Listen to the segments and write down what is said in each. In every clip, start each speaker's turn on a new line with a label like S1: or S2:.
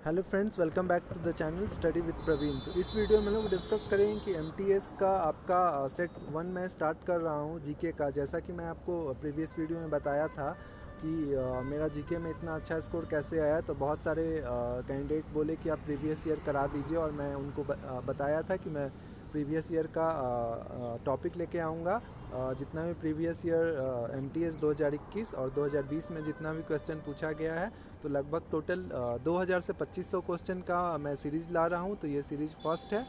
S1: Hello friends, welcome back to the channel study with Praveen. तो इस video में लोग डिस्कस करेंगे कि एमटीएस का आपका सेट 1 में स्टार्ट कर रहा हूँ जीके का। जैसा कि मैं आपको प्रीवियस वीडियो में बताया था कि मेरा जीके में इतना अच्छा स्कोर कैसे आया, तो बहुत सारे कैंडिडेट बोले कि आप प्रीवियस ईयर करा दीजिए, और मैं उनको बताया था कि मैं प्रीवियस ईयर का टॉपिक लेके आऊँगा। जितना भी प्रीवियस ईयर एमटीएस 2021 और 2020 में जितना भी क्वेश्चन पूछा गया है, तो लगभग टोटल 2000 से 2500 क्वेश्चन का मैं सीरीज़ ला रहा हूँ। तो ये सीरीज़ फर्स्ट है,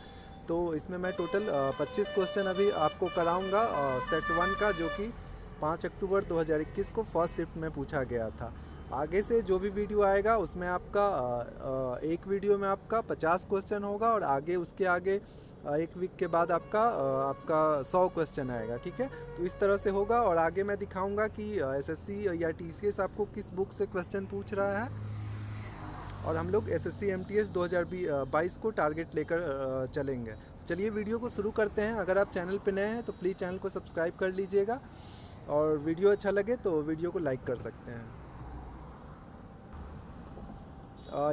S1: तो इसमें मैं टोटल 25 क्वेश्चन अभी आपको कराऊंगा सेट 1 का, जो कि 5 अक्टूबर 2021 को फर्स्ट शिफ्ट में पूछा गया था। आगे से जो भी वीडियो आएगा उसमें आपका एक वीडियो में आपका 50 क्वेश्चन होगा, और आगे उसके आगे एक वीक के बाद आपका 100 क्वेश्चन आएगा। ठीक है, तो इस तरह से होगा। और आगे मैं दिखाऊंगा कि एसएससी या टीसीएस आपको किस बुक से क्वेश्चन पूछ रहा है, और हम लोग एसएससी एमटीएस 2022 को टारगेट लेकर चलेंगे। चलिए वीडियो को शुरू करते हैं। अगर आप चैनल पर नए हैं तो प्लीज़ चैनल को सब्सक्राइब कर लीजिएगा, और वीडियो अच्छा लगे तो वीडियो को लाइक कर सकते हैं।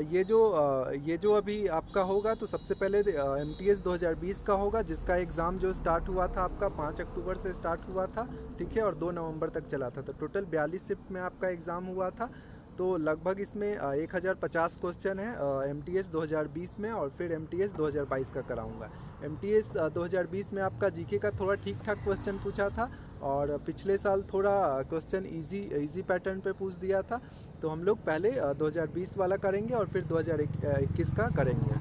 S1: ये जो अभी आपका होगा, तो सबसे पहले एमटीएस 2020 का होगा, जिसका एग्ज़ाम जो स्टार्ट हुआ था आपका 5 अक्टूबर से स्टार्ट हुआ था। ठीक है, और 2 नवंबर तक चला था। तो टोटल 42 शिफ्ट में आपका एग्ज़ाम हुआ था। तो लगभग इसमें 1050 क्वेश्चन है एमटीएस 2020 में, और फिर एमटीएस 2022 का कराऊंगा। एमटीएस 2020 में आपका जीके का थोड़ा ठीक ठाक क्वेश्चन पूछा था, और पिछले साल थोड़ा क्वेश्चन इजी पैटर्न पे पूछ दिया था। तो हम लोग पहले 2020 वाला करेंगे और फिर 2021 का करेंगे।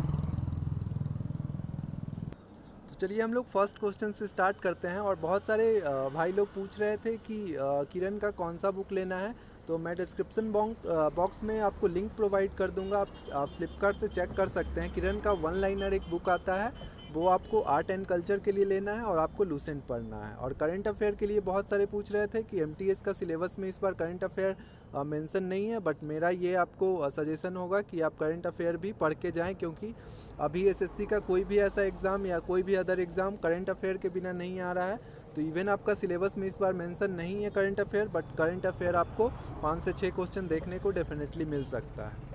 S1: तो चलिए हम लोग फर्स्ट क्वेश्चन से स्टार्ट करते हैं। और बहुत सारे भाई लोग पूछ रहे थे कि किरण का कौन सा बुक लेना है। तो मैं डिस्क्रिप्शन बॉक्स में आपको लिंक प्रोवाइड कर दूंगा, आप फ्लिपकार्ट से चेक कर सकते हैं। किरण का वन लाइनर एक बुक आता है, वो आपको आर्ट एंड कल्चर के लिए लेना है, और आपको लूसेंट पढ़ना है। और करंट अफेयर के लिए बहुत सारे पूछ रहे थे कि एमटीएस का सिलेबस में इस बार करंट अफेयर मेंशन नहीं है, बट मेरा ये आपको सजेशन होगा कि आप करंट अफेयर भी पढ़ के जाएं, क्योंकि अभी एसएससी का कोई भी ऐसा एग्ज़ाम या कोई भी अदर एग्ज़ाम करंट अफेयर के बिना नहीं आ रहा है। तो इवन आपका सिलेबस में इस बार मेंशन नहीं है current affair, but current affair आपको 5 से 6 क्वेश्चन देखने को डेफिनेटली मिल सकता है।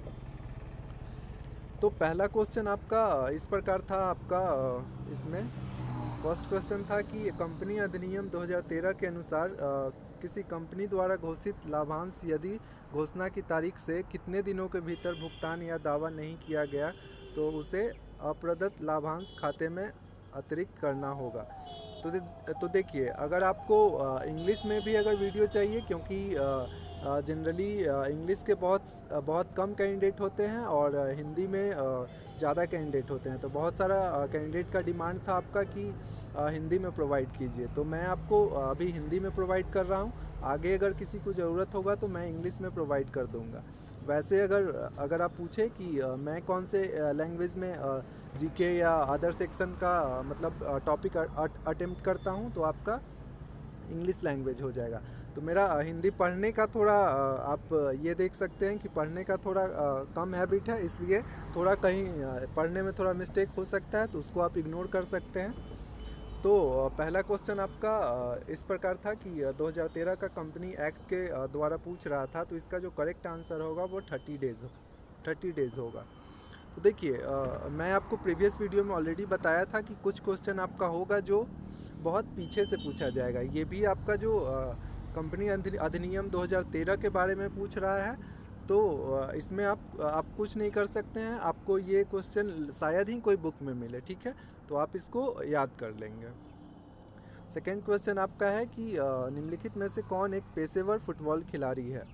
S1: तो पहला क्वेश्चन आपका इस प्रकार था आपका इसमें फर्स्ट क्वेश्चन था कि कंपनी अधिनियम 2013 के अनुसार किसी कंपनी द्वारा घोषित लाभांश यदि घोषणा की तारीख से कितने दिनों के भीतर भुगतान या दावा नहीं किया गया, तो उसे अप्रदत्त लाभांश खाते में अतिरिक्त करना होगा। तो देखिए, अगर आपको इंग्लिश में भी अगर वीडियो चाहिए, क्योंकि जनरली इंग्लिश के बहुत कम कैंडिडेट होते हैं, और हिंदी में ज़्यादा कैंडिडेट होते हैं। तो बहुत सारा कैंडिडेट का डिमांड था आपका कि हिंदी में प्रोवाइड कीजिए, तो मैं आपको अभी हिंदी में प्रोवाइड कर रहा हूँ। आगे अगर किसी को ज़रूरत होगा तो मैं इंग्लिश में प्रोवाइड कर दूँगा। वैसे अगर आप पूछे कि मैं कौन से लैंग्वेज में जीके या अदर सेक्शन का मतलब टॉपिक अटेम्प्ट करता हूँ, तो आपका इंग्लिश लैंग्वेज हो जाएगा। तो मेरा हिंदी पढ़ने का थोड़ा आप ये देख सकते हैं कि पढ़ने का थोड़ा कम हैबिट है, इसलिए थोड़ा कहीं पढ़ने में थोड़ा मिस्टेक हो सकता है, तो उसको आप इग्नोर कर सकते हैं। तो पहला क्वेश्चन आपका इस प्रकार था कि 2013 का कंपनी एक्ट के द्वारा पूछ रहा था। तो इसका जो करेक्ट आंसर होगा वो 30 डेज़ होगा। तो देखिए, मैं आपको प्रीवियस वीडियो में ऑलरेडी बताया था कि कुछ क्वेश्चन आपका होगा जो बहुत पीछे से पूछा जाएगा। ये भी आपका जो कंपनी अधिनियम 2013 के बारे में पूछ रहा है, तो इसमें आप कुछ नहीं कर सकते हैं। आपको ये क्वेश्चन शायद ही कोई बुक में मिले। ठीक है, तो आप इसको याद कर लेंगे। सेकेंड क्वेश्चन आपका है कि निम्नलिखित में से कौन एक पेशेवर फुटबॉल खिलाड़ी है।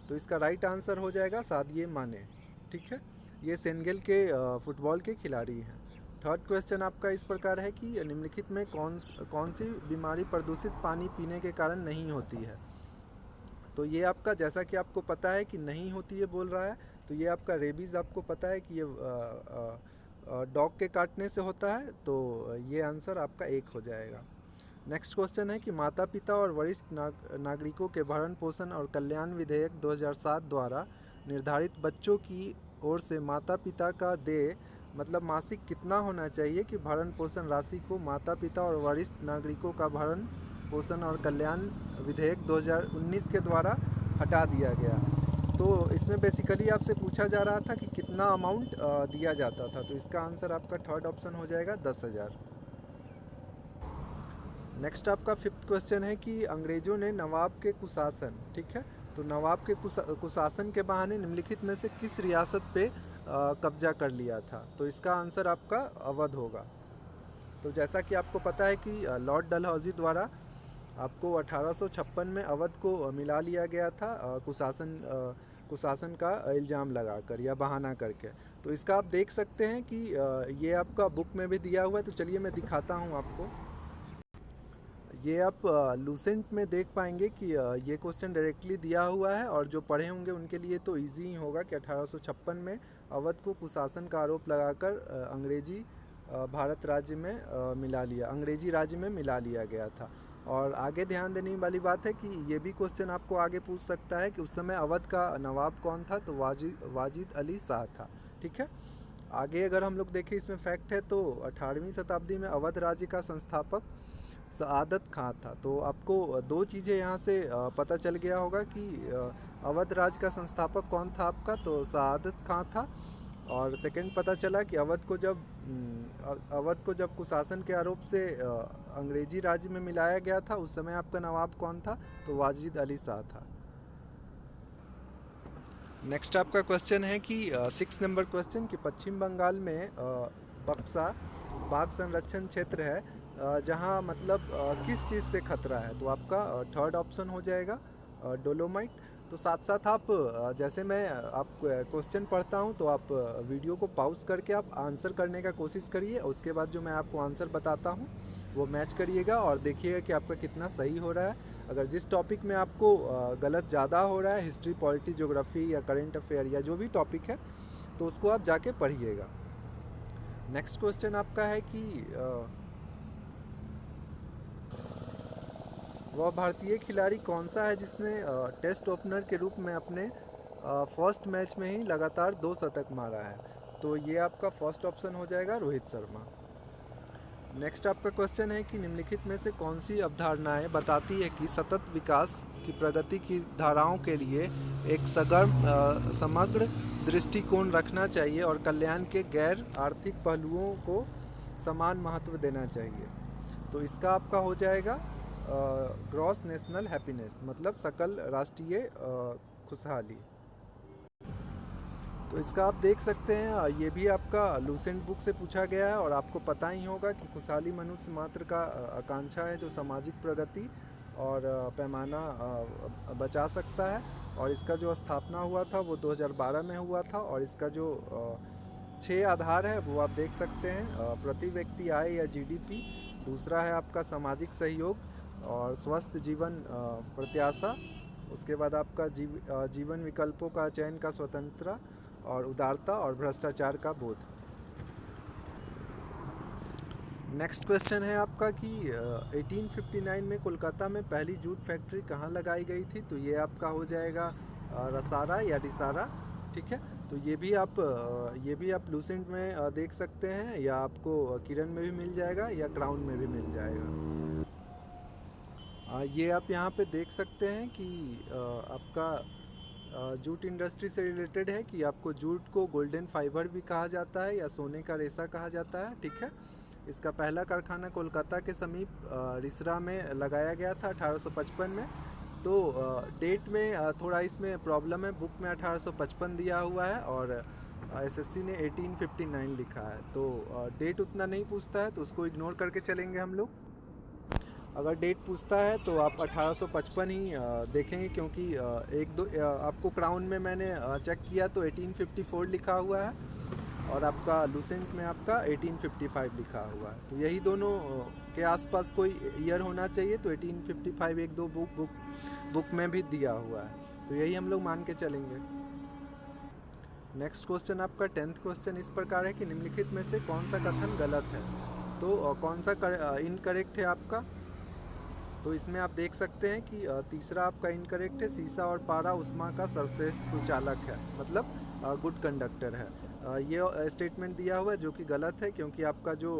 S1: तो इसका राइट आंसर हो जाएगा सादिया माने। ठीक है, ये सेनेगल के फुटबॉल के खिलाड़ी हैं। थर्ड क्वेश्चन आपका इस प्रकार है कि निम्नलिखित में कौन सी बीमारी प्रदूषित पानी पीने के कारण नहीं होती है। तो ये आपका, जैसा कि आपको पता है कि नहीं होती है बोल रहा है, तो ये आपका रेबीज़ आपको पता है कि ये डॉग के काटने से होता है। तो ये आंसर आपका एक हो जाएगा। नेक्स्ट क्वेश्चन है कि माता पिता और वरिष्ठ नागरिकों के भरण पोषण और कल्याण विधेयक 2007 द्वारा निर्धारित बच्चों की ओर से माता पिता का देय मतलब मासिक कितना होना चाहिए कि भरण पोषण राशि को माता पिता और वरिष्ठ नागरिकों का भरण पोषण और कल्याण विधेयक 2019 के द्वारा हटा दिया गया। तो इसमें बेसिकली आपसे पूछा जा रहा था कि कितना अमाउंट दिया जाता था, तो इसका आंसर आपका थर्ड ऑप्शन हो जाएगा 10,000। नेक्स्ट आपका फिफ्थ क्वेश्चन है कि अंग्रेज़ों ने नवाब के कुशासन, ठीक है, तो नवाब के कुशासन के बहाने निम्नलिखित में से किस रियासत पे कब्जा कर लिया था, तो इसका आंसर आपका अवध होगा। तो जैसा कि आपको पता है कि लॉर्ड डलहौजी द्वारा आपको 1856 में अवध को मिला लिया गया था कुशासन का इल्ज़ाम लगाकर या बहाना करके। तो इसका आप देख सकते हैं कि ये आपका बुक में भी दिया हुआ है, तो चलिए मैं दिखाता हूँ आपको। ये आप लूसेंट में देख पाएंगे कि ये क्वेश्चन डायरेक्टली दिया हुआ है, और जो पढ़े होंगे उनके लिए तो इजी ही होगा कि 1856 में अवध को कुशासन का आरोप लगाकर अंग्रेजी भारत राज्य में अंग्रेजी राज्य में मिला लिया गया था। और आगे ध्यान देने वाली बात है कि ये भी क्वेश्चन आपको आगे पूछ सकता है कि उस समय अवध का नवाब कौन था, तो वाजिद अली शाह था, ठीक है। आगे अगर हम लोग देखें इसमें फैक्ट है तो 18वीं शताब्दी में अवध राज्य का संस्थापक सआदत खां था। तो आपको दो चीज़ें यहाँ से पता चल गया होगा कि अवध राज्य का संस्थापक कौन था आपका, तो सआदत खां था। और सेकंड पता चला कि अवध को जब कुशासन के आरोप से अंग्रेजी राज्य में मिलाया गया था, उस समय आपका नवाब कौन था, तो वाजिद अली शाह था। नेक्स्ट आपका क्वेश्चन है कि 6 नंबर क्वेश्चन कि पश्चिम बंगाल में बक्सा बाघ संरक्षण क्षेत्र है जहां मतलब किस चीज़ से खतरा है, तो आपका थर्ड ऑप्शन हो जाएगा डोलोमाइट। तो साथ साथ आप जैसे मैं आप क्वेश्चन पढ़ता हूं तो आप वीडियो को पॉज करके आप आंसर करने का कोशिश करिए, उसके बाद जो मैं आपको आंसर बताता हूं वो मैच करिएगा और देखिएगा कि आपका कितना सही हो रहा है। अगर जिस टॉपिक में आपको गलत ज़्यादा हो रहा है, हिस्ट्री, पॉलिटी, ज्योग्राफी या करेंट अफेयर या जो भी टॉपिक है, तो उसको आप जाके पढ़िएगा। नेक्स्ट क्वेश्चन आपका है कि वह भारतीय खिलाड़ी कौन सा है जिसने टेस्ट ओपनर के रूप में अपने फर्स्ट मैच में ही लगातार 2 शतक मारा है, तो ये आपका फर्स्ट ऑप्शन हो जाएगा रोहित शर्मा। नेक्स्ट आपका क्वेश्चन है कि निम्नलिखित में से कौन सी अवधारणाएं बताती है कि सतत विकास की प्रगति की धाराओं के लिए एक समग्र दृष्टिकोण रखना चाहिए और कल्याण के गैर आर्थिक पहलुओं को समान महत्व देना चाहिए, तो इसका आपका हो जाएगा ग्रॉस नेशनल हैप्पीनेस, मतलब सकल राष्ट्रीय खुशहाली। तो इसका आप देख सकते हैं ये भी आपका लूसेंट बुक से पूछा गया है, और आपको पता ही होगा कि खुशहाली मनुष्य मात्र का आकांक्षा है जो सामाजिक प्रगति और पैमाना बचा सकता है। और इसका जो स्थापना हुआ था वो 2012 में हुआ था, और इसका जो 6 आधार है वो आप देख सकते हैं, प्रति व्यक्ति आय या जीडीपी, दूसरा है आपका सामाजिक सहयोग और स्वस्थ जीवन प्रत्याशा, उसके बाद आपका जीवन विकल्पों का चयन का स्वतंत्रता और उदारता और भ्रष्टाचार का बोध। नेक्स्ट क्वेश्चन है आपका कि 1859 में कोलकाता में पहली जूट फैक्ट्री कहाँ लगाई गई थी, तो ये आपका हो जाएगा रसारा या डिसारा, ठीक है। तो ये भी आप लूसेंट में देख सकते हैं, या आपको किरण में भी मिल जाएगा या क्राउन में भी मिल जाएगा। ये आप यहाँ पे देख सकते हैं कि आपका जूट इंडस्ट्री से रिलेटेड है कि आपको जूट को गोल्डन फाइबर भी कहा जाता है या सोने का रेशा कहा जाता है, ठीक है। इसका पहला कारखाना कोलकाता के समीप रिसरा में लगाया गया था 1855 में। तो डेट में थोड़ा इसमें प्रॉब्लम है, बुक में 1855 दिया हुआ है और एसएससी ने 1859 लिखा है, तो डेट उतना नहीं पूछता है, तो उसको इग्नोर करके चलेंगे हम लोग। अगर डेट पूछता है तो आप 1855 ही देखेंगे, क्योंकि आपको क्राउन में मैंने चेक किया तो 1854 लिखा हुआ है, और आपका लूसेंट में आपका 1855 लिखा हुआ है, तो यही दोनों के आसपास कोई ईयर होना चाहिए, तो 1855 एक दो बुक में भी दिया हुआ है, तो यही हम लोग मान के चलेंगे। नेक्स्ट क्वेश्चन आपका 10th क्वेश्चन इस प्रकार है कि निम्नलिखित में से कौन सा कथन गलत है, तो कौन सा इनकरेक्ट है आपका, तो इसमें आप देख सकते हैं कि तीसरा आपका इनकरेक्ट है, शीशा और पारा उष्मा का सर्वश्रेष्ठ सुचालक है, मतलब गुड कंडक्टर है। ये स्टेटमेंट दिया हुआ है जो कि गलत है, क्योंकि आपका जो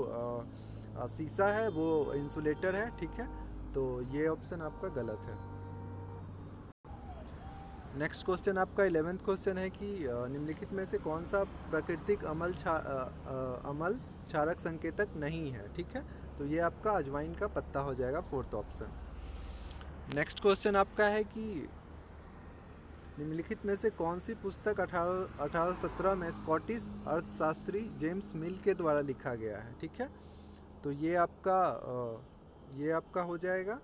S1: शीशा है वो इंसुलेटर है, ठीक है, तो ये ऑप्शन आपका गलत है। नेक्स्ट क्वेश्चन आपका 11th क्वेश्चन है कि निम्नलिखित में से कौन सा प्राकृतिक अमल क्षारक संकेतक नहीं है, ठीक है। तो ये आपका अजवाइन का पत्ता हो जाएगा, 4th ऑप्शन। नेक्स्ट क्वेश्चन आपका है कि निम्नलिखित में से कौन सी पुस्तक 1817 में स्कॉटिश अर्थशास्त्री जेम्स मिल के द्वारा लिखा गया है, ठीक है। तो ये आपका हो जाएगा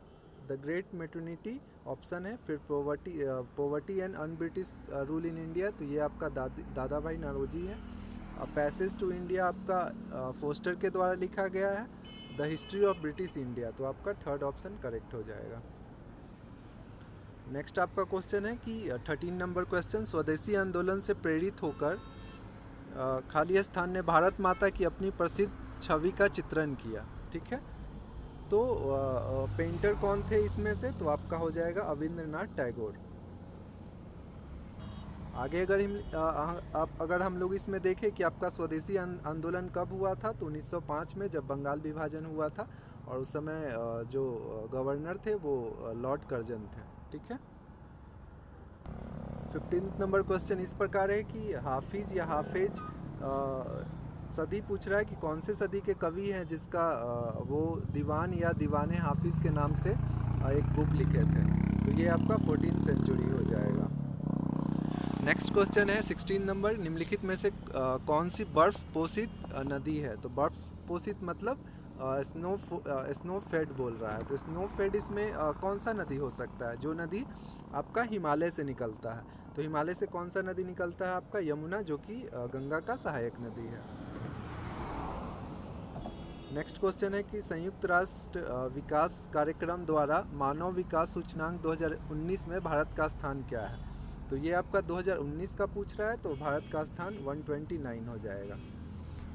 S1: द ग्रेट मैटर्निटी ऑप्शन है। फिर poverty and un British rule in India, तो ये आपका दादा भाई नौरोजी है। पैसेज टू इंडिया आपका फोस्टर के द्वारा लिखा गया है। The history of British India, तो आपका 3rd ऑप्शन करेक्ट हो जाएगा। नेक्स्ट आपका क्वेश्चन है कि 13 नंबर क्वेश्चन, स्वदेशी आंदोलन से प्रेरित होकर खालिस्तान ने भारत माता की अपनी प्रसिद्ध छवि का चित्रण किया, ठीक है। तो पेंटर कौन थे इसमें से, तो आपका हो जाएगा अविंद्रनाथ टैगोर। आगे अगर हम लोग इसमें देखें कि आपका स्वदेशी आंदोलन कब हुआ था, तो 1905 में जब बंगाल विभाजन हुआ था, और उस समय जो गवर्नर थे वो लॉर्ड कर्जन थे, ठीक है। 15 नंबर क्वेश्चन इस प्रकार है कि हाफिज या हाफिज सदी पूछ रहा है कि कौन से सदी के कवि हैं जिसका वो दीवान या दीवाने हाफिज के नाम से एक बुक लिखे थे। तो ये आपका 14th सेंचुरी हो जाएगा। नेक्स्ट क्वेश्चन है 16 नंबर, निम्नलिखित में से कौन सी बर्फ पोषित नदी है। तो बर्फ पोषित मतलब स्नो फेड बोल रहा है। तो स्नो फेड इसमें कौन सा नदी हो सकता है, जो नदी आपका हिमालय से निकलता है। तो हिमालय से कौन सा नदी निकलता है, आपका यमुना, जो कि गंगा का सहायक नदी है। नेक्स्ट क्वेश्चन है कि संयुक्त राष्ट्र विकास कार्यक्रम द्वारा मानव विकास सूचकांक 2019 में भारत का स्थान क्या है। तो ये आपका 2019 का पूछ रहा है, तो भारत का स्थान 129 हो जाएगा।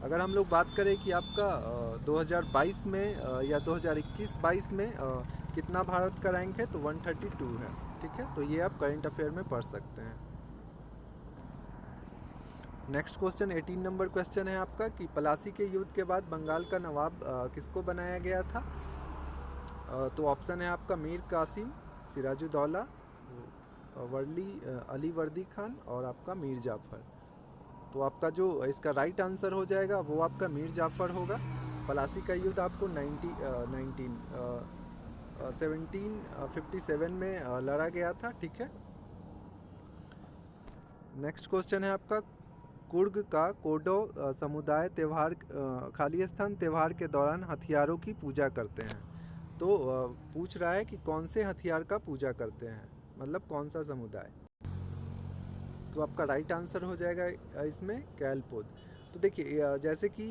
S1: अगर हम लोग बात करें कि आपका 2022 में या 2021-22 में कितना भारत का रैंक है, तो 132 है, ठीक है। तो ये आप करंट अफेयर में पढ़ सकते हैं। नेक्स्ट क्वेश्चन 18 नंबर क्वेश्चन है आपका कि प्लासी के युद्ध के बाद बंगाल का नवाब किसको बनाया गया था। तो ऑप्शन है आपका मीर कासिम, सिराजुद्दौला, अली वर्दी खान और आपका मीर जाफ़र। तो आपका जो इसका राइट आंसर हो जाएगा वो आपका मीर जाफ़र होगा। प्लासी का युद्ध आपको 1757 में लड़ा गया था, ठीक है। नेक्स्ट क्वेश्चन है आपका कुर्ग का कोडो समुदाय त्यौहार खालिस्तान त्यौहार के दौरान हथियारों की पूजा करते हैं। तो पूछ रहा है कि कौन से हथियार का पूजा करते हैं, मतलब कौन सा समुदाय। तो आपका राइट आंसर हो जाएगा इसमें कैलपोद। तो देखिए जैसे कि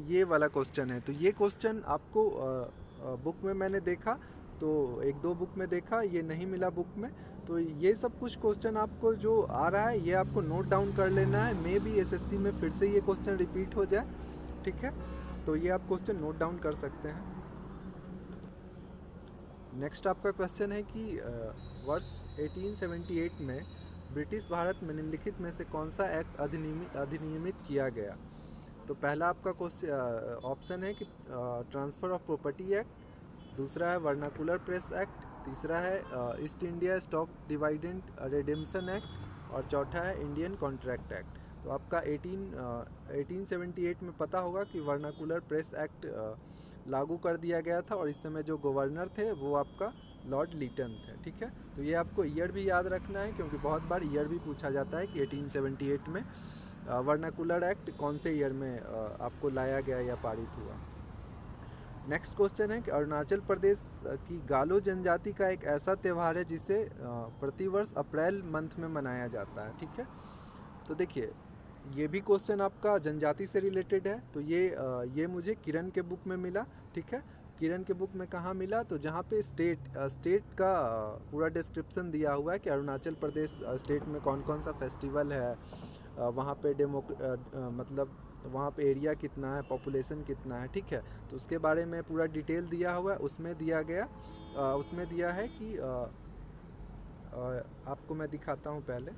S1: ये वाला क्वेश्चन है, तो ये क्वेश्चन आपको बुक में मैंने देखा, तो 1-2 बुक में देखा, ये नहीं मिला बुक में। तो ये सब कुछ क्वेश्चन आपको जो आ रहा है ये आपको नोट डाउन कर लेना है। मे बी एसएससी में फिर से ये क्वेश्चन रिपीट हो जाए, ठीक है। तो ये आप क्वेश्चन नोट डाउन कर सकते हैं। नेक्स्ट आपका क्वेश्चन है कि वर्ष 1878 में ब्रिटिश भारत में निम्नलिखित में से कौन सा एक्ट अधिनियमित किया गया। तो पहला आपका क्वेश्चन ऑप्शन है कि ट्रांसफ़र ऑफ प्रॉपर्टी एक्ट, दूसरा है वर्नाकुलर प्रेस एक्ट, तीसरा है east India stock dividend redemption act, और चौथा है इंडियन कॉन्ट्रैक्ट एक्ट। तो आपका 1878 में पता होगा कि वर्नाकुलर प्रेस एक्ट लागू कर दिया गया था, और इस समय जो गवर्नर थे वो आपका लॉर्ड लीटन थे, ठीक है। तो ये आपको ईयर भी याद रखना है, क्योंकि बहुत बार ईयर भी पूछा जाता है कि 1878 में वर्नाकुलर एक्ट कौन से ईयर में आपको लाया गया या पारित हुआ। नेक्स्ट क्वेश्चन है कि अरुणाचल प्रदेश की गालो जनजाति का एक ऐसा त्यौहार है जिसे प्रतिवर्ष अप्रैल मंथ में मनाया जाता है, ठीक है। तो देखिए ये भी क्वेश्चन आपका जनजाति से रिलेटेड है। तो ये मुझे किरण के बुक में मिला, ठीक है। किरण के बुक में कहाँ मिला, तो जहाँ पे स्टेट का पूरा डिस्क्रिप्शन दिया हुआ है कि अरुणाचल प्रदेश स्टेट में कौन कौन सा फेस्टिवल है, वहाँ पे मतलब वहाँ पे एरिया कितना है, पॉपुलेशन कितना है, ठीक है। तो उसके बारे में पूरा डिटेल दिया हुआ है। उसमें दिया है कि आपको मैं दिखाता हूँ पहले।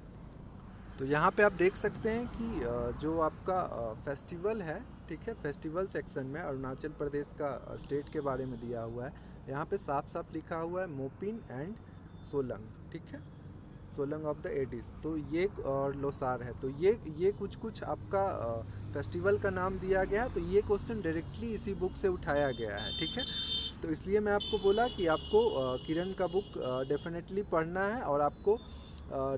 S1: तो यहाँ पे आप देख सकते हैं कि जो आपका फेस्टिवल है, ठीक है, फेस्टिवल सेक्शन में अरुणाचल प्रदेश का स्टेट के बारे में दिया हुआ है। यहाँ पे साफ साफ लिखा हुआ है मोपिन एंड सोलंग, ठीक है। सोलंग ऑफ द एडिस, तो ये और लोसार है। तो ये कुछ कुछ आपका फेस्टिवल का नाम दिया गया है, तो ये क्वेश्चन डायरेक्टली इसी बुक से उठाया गया है, ठीक है। तो इसलिए मैं आपको बोला कि आपको किरण का बुक डेफिनेटली पढ़ना है, और आपको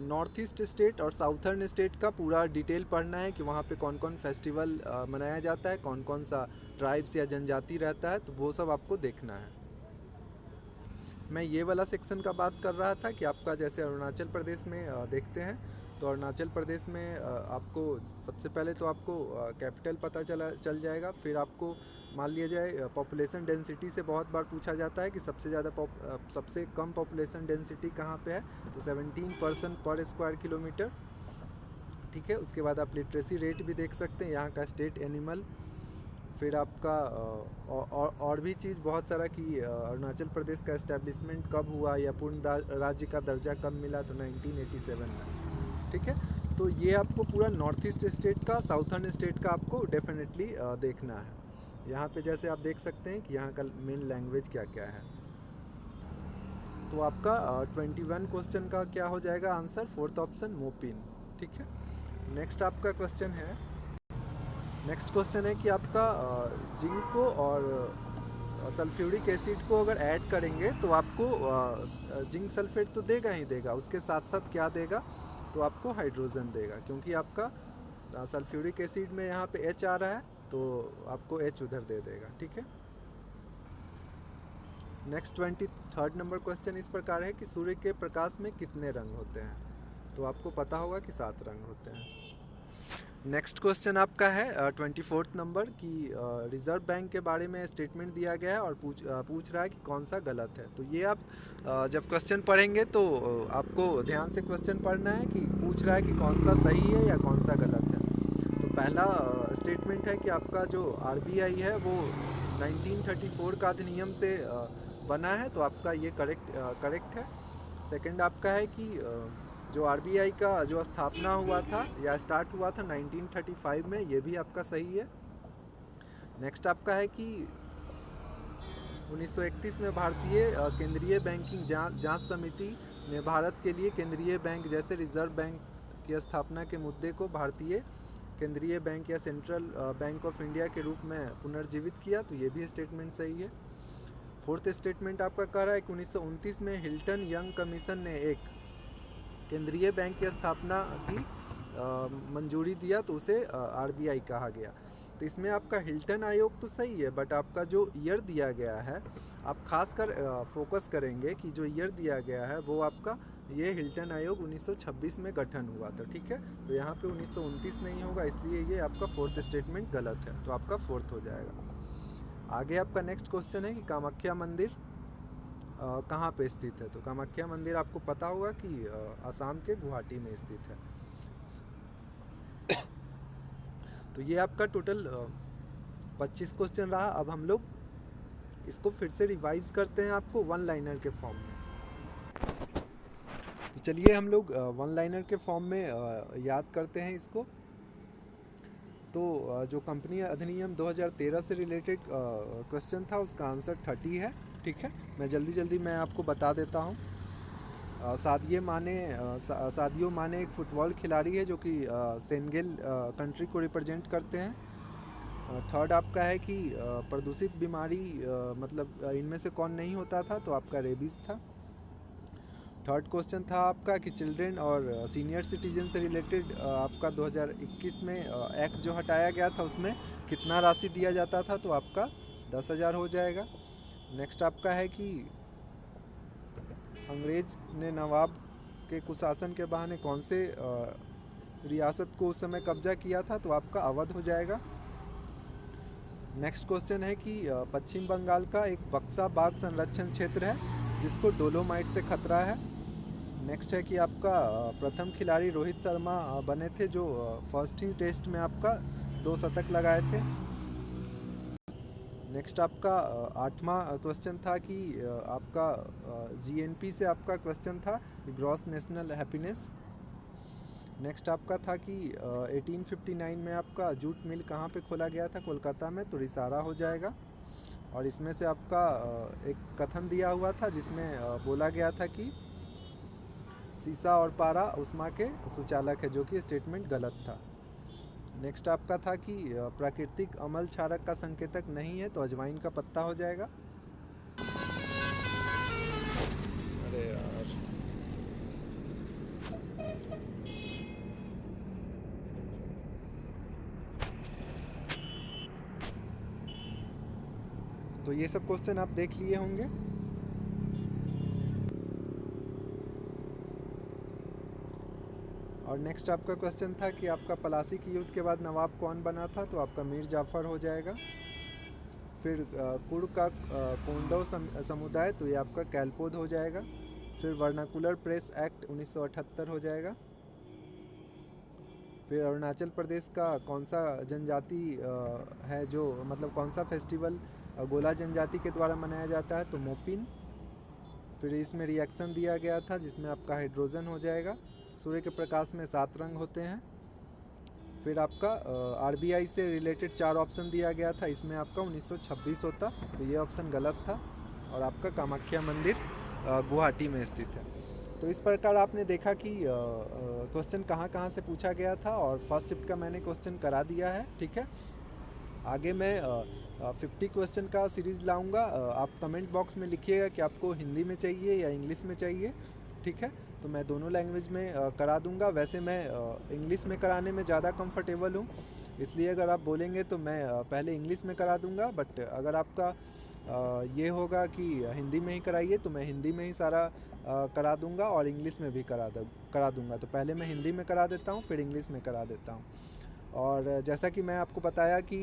S1: नॉर्थ ईस्ट स्टेट और साउथर्न स्टेट का पूरा डिटेल पढ़ना है कि वहाँ पे कौन कौन फेस्टिवल मनाया जाता है, कौन कौन सा ट्राइब्स या जनजाति रहता है, तो वो सब आपको देखना है। मैं ये वाला सेक्शन का बात कर रहा था कि आपका जैसे अरुणाचल प्रदेश में देखते हैं, तो अरुणाचल प्रदेश में आपको सबसे पहले तो आपको कैपिटल पता चल जाएगा। फिर आपको मान लिया जाए पॉपुलेशन डेंसिटी से बहुत बार पूछा जाता है कि सबसे कम पॉपुलेशन डेंसिटी कहाँ पे है, तो 17% पर स्क्वायर किलोमीटर, ठीक है। उसके बाद आप लिटरेसी रेट भी देख सकते हैं, यहाँ का स्टेट एनिमल। फिर आपका और भी चीज़ बहुत सारा कि अरुणाचल प्रदेश का इस्टेब्लिशमेंट कब हुआ या पूर्ण राज्य का दर्जा कब मिला, तो 1987 में, ठीक है। तो ये आपको पूरा नॉर्थ ईस्ट स्टेट का, साउथर्न स्टेट का आपको डेफिनेटली देखना है। यहाँ पे जैसे आप देख सकते हैं कि यहाँ का मेन लैंग्वेज क्या क्या है। तो आपका 21 क्वेश्चन का क्या हो जाएगा आंसर, फोर्थ ऑप्शन मोपिन, ठीक है। नेक्स्ट आपका क्वेश्चन है, नेक्स्ट क्वेश्चन है कि आपका जिंक को और सल्फ्यूरिक एसिड को अगर ऐड करेंगे तो आपको जिंक सल्फेट तो देगा ही देगा, उसके साथ साथ क्या देगा, तो आपको हाइड्रोजन देगा, क्योंकि आपका सल्फ्यूरिक एसिड में यहाँ पे H आ रहा है, तो आपको H उधर दे देगा, ठीक है। नेक्स्ट 23rd नंबर क्वेश्चन इस प्रकार है कि सूर्य के प्रकाश में कितने रंग होते हैं, तो आपको पता होगा कि 7 रंग होते हैं। नेक्स्ट क्वेश्चन आपका है 24th नंबर कि रिज़र्व बैंक के बारे में स्टेटमेंट दिया गया है और पूछ रहा है कि कौन सा गलत है। तो ये आप जब क्वेश्चन पढ़ेंगे तो आपको ध्यान से क्वेश्चन पढ़ना है कि पूछ रहा है कि कौन सा सही है या कौन सा गलत है। तो पहला स्टेटमेंट है कि आपका जो RBI है वो 1934 का अधिनियम से बना है, तो आपका ये करेक्ट है। सेकंड आपका है कि जो RBI का जो स्थापना हुआ था या स्टार्ट हुआ था 1935 में, ये भी आपका सही है। नेक्स्ट आपका है कि 1931 में भारतीय केंद्रीय बैंकिंग जांच समिति ने भारत के लिए केंद्रीय बैंक जैसे रिजर्व बैंक की स्थापना के मुद्दे को भारतीय केंद्रीय बैंक या सेंट्रल बैंक ऑफ इंडिया के रूप में पुनर्जीवित किया, तो ये भी स्टेटमेंट सही है। फोर्थ स्टेटमेंट आपका कह रहा है कि 1929 में हिल्टन यंग कमीशन ने एक केंद्रीय बैंक की स्थापना की मंजूरी दिया, तो उसे RBI कहा गया। तो इसमें आपका हिल्टन आयोग तो सही है, बट आपका जो ईयर दिया गया है, आप खासकर फोकस करेंगे कि जो ईयर दिया गया है वो आपका ये हिल्टन आयोग 1926 में गठन हुआ था, ठीक है। तो यहाँ पे 1929 नहीं होगा, इसलिए ये आपका फोर्थ स्टेटमेंट गलत है, तो आपका फोर्थ हो जाएगा। आगे आपका नेक्स्ट क्वेश्चन है कि कामाख्या मंदिर कहाँ पे स्थित है। तो कामाख्या मंदिर आपको पता होगा कि असम के गुवाहाटी में स्थित है। तो ये आपका टोटल 25 क्वेश्चन रहा। अब हम लोग इसको फिर से रिवाइज करते हैं आपको वन लाइनर के फॉर्म में। तो चलिए हम लोग वन लाइनर के फॉर्म में याद करते हैं इसको। तो जो कंपनी अधिनियम 2013 से रिलेटेड क्वेश्चन था, उसका आंसर 30 है, ठीक है। मैं जल्दी मैं आपको बता देता हूँ। सादियो माने एक फ़ुटबॉल खिलाड़ी है जो कि सेनेगल कंट्री को रिप्रेजेंट करते हैं। थर्ड आपका है कि प्रदूषित बीमारी मतलब इनमें से कौन नहीं होता था, तो आपका रेबीज़ था। थर्ड क्वेश्चन था आपका कि चिल्ड्रेन और सीनियर सिटीजन से रिलेटेड आपका 2021 में एक्ट जो हटाया गया था उसमें कितना राशि दिया जाता था, तो आपका 10,000 हो जाएगा। नेक्स्ट आपका है कि अंग्रेज ने नवाब के कुशासन के बहाने कौन से रियासत को उस समय कब्जा किया था, तो आपका अवध हो जाएगा। नेक्स्ट क्वेश्चन है कि पश्चिम बंगाल का एक बक्सा बाघ संरक्षण क्षेत्र है जिसको डोलोमाइट से खतरा है। नेक्स्ट है कि आपका प्रथम खिलाड़ी रोहित शर्मा बने थे जो फर्स्ट ही टेस्ट में आपका 2 शतक लगाए थे। नेक्स्ट आपका 8वां क्वेश्चन था कि आपका GNP से आपका क्वेश्चन था ग्रॉस नेशनल हैप्पीनेस। नेक्स्ट आपका था कि 1859 में आपका जूट मिल कहाँ पे खोला गया था, कोलकाता में, तो रिसारा हो जाएगा। और इसमें से आपका एक कथन दिया हुआ था जिसमें बोला गया था कि सीसा और पारा उष्मा के सुचालक है, जो कि स्टेटमेंट गलत था। नेक्स्ट आपका था कि प्राकृतिक अम्ल क्षारक का संकेतक नहीं है, तो अजवाइन का पत्ता हो जाएगा। अरे यार, तो ये सब क्वेश्चन आप देख लिए होंगे। और नेक्स्ट आपका क्वेश्चन था कि आपका पलासी की युद्ध के बाद नवाब कौन बना था, तो आपका मीर जाफ़र हो जाएगा। फिर कुड़ का कोंडव समुदाय, तो ये आपका कैलपोद हो जाएगा। फिर वर्नाकुलर प्रेस एक्ट 1978 हो जाएगा। फिर अरुणाचल प्रदेश का कौन सा जनजाति है, जो मतलब कौन सा फेस्टिवल गोला जनजाति के द्वारा मनाया जाता है, तो मोपिन। फिर इसमें रिएक्शन दिया गया था जिसमें आपका हाइड्रोजन हो जाएगा। सूर्य के प्रकाश में 7 रंग होते हैं। फिर आपका आरबीआई से रिलेटेड 4 ऑप्शन दिया गया था, इसमें आपका 1926 होता, तो ये ऑप्शन गलत था। और आपका कामाख्या मंदिर गुवाहाटी में स्थित है। तो इस प्रकार आपने देखा कि क्वेश्चन कहाँ कहाँ से पूछा गया था, और फर्स्ट शिफ्ट का मैंने क्वेश्चन करा दिया है, ठीक है। आगे मैं 50 क्वेश्चन का सीरीज़ लाऊंगा। आप कमेंट बॉक्स में लिखिएगा कि आपको हिंदी में चाहिए या इंग्लिश में चाहिए, ठीक है। तो मैं दोनों लैंग्वेज में करा दूंगा। वैसे मैं इंग्लिश में कराने में ज़्यादा कंफर्टेबल हूँ, इसलिए अगर आप बोलेंगे तो मैं पहले इंग्लिश में करा दूंगा। बट अगर आपका ये होगा कि हिंदी में ही कराइए, तो मैं हिंदी में ही सारा करा दूंगा और इंग्लिश में भी करा दूंगा। तो पहले मैं हिंदी में करा देता हूँ, फिर इंग्लिश में करा देता हूँ। और जैसा कि मैं आपको बताया कि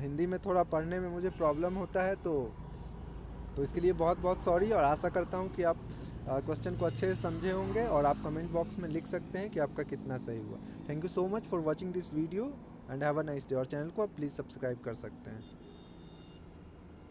S1: हिंदी में थोड़ा पढ़ने में मुझे प्रॉब्लम होता है, तो इसके लिए बहुत बहुत सॉरी। और आशा करता हूँ कि आप क्वेश्चन को अच्छे से समझे होंगे, और आप कमेंट बॉक्स में लिख सकते हैं कि आपका कितना सही हुआ। Thank you so much for watching this video and have a nice day. और चैनल को आप प्लीज़ सब्सक्राइब कर सकते हैं।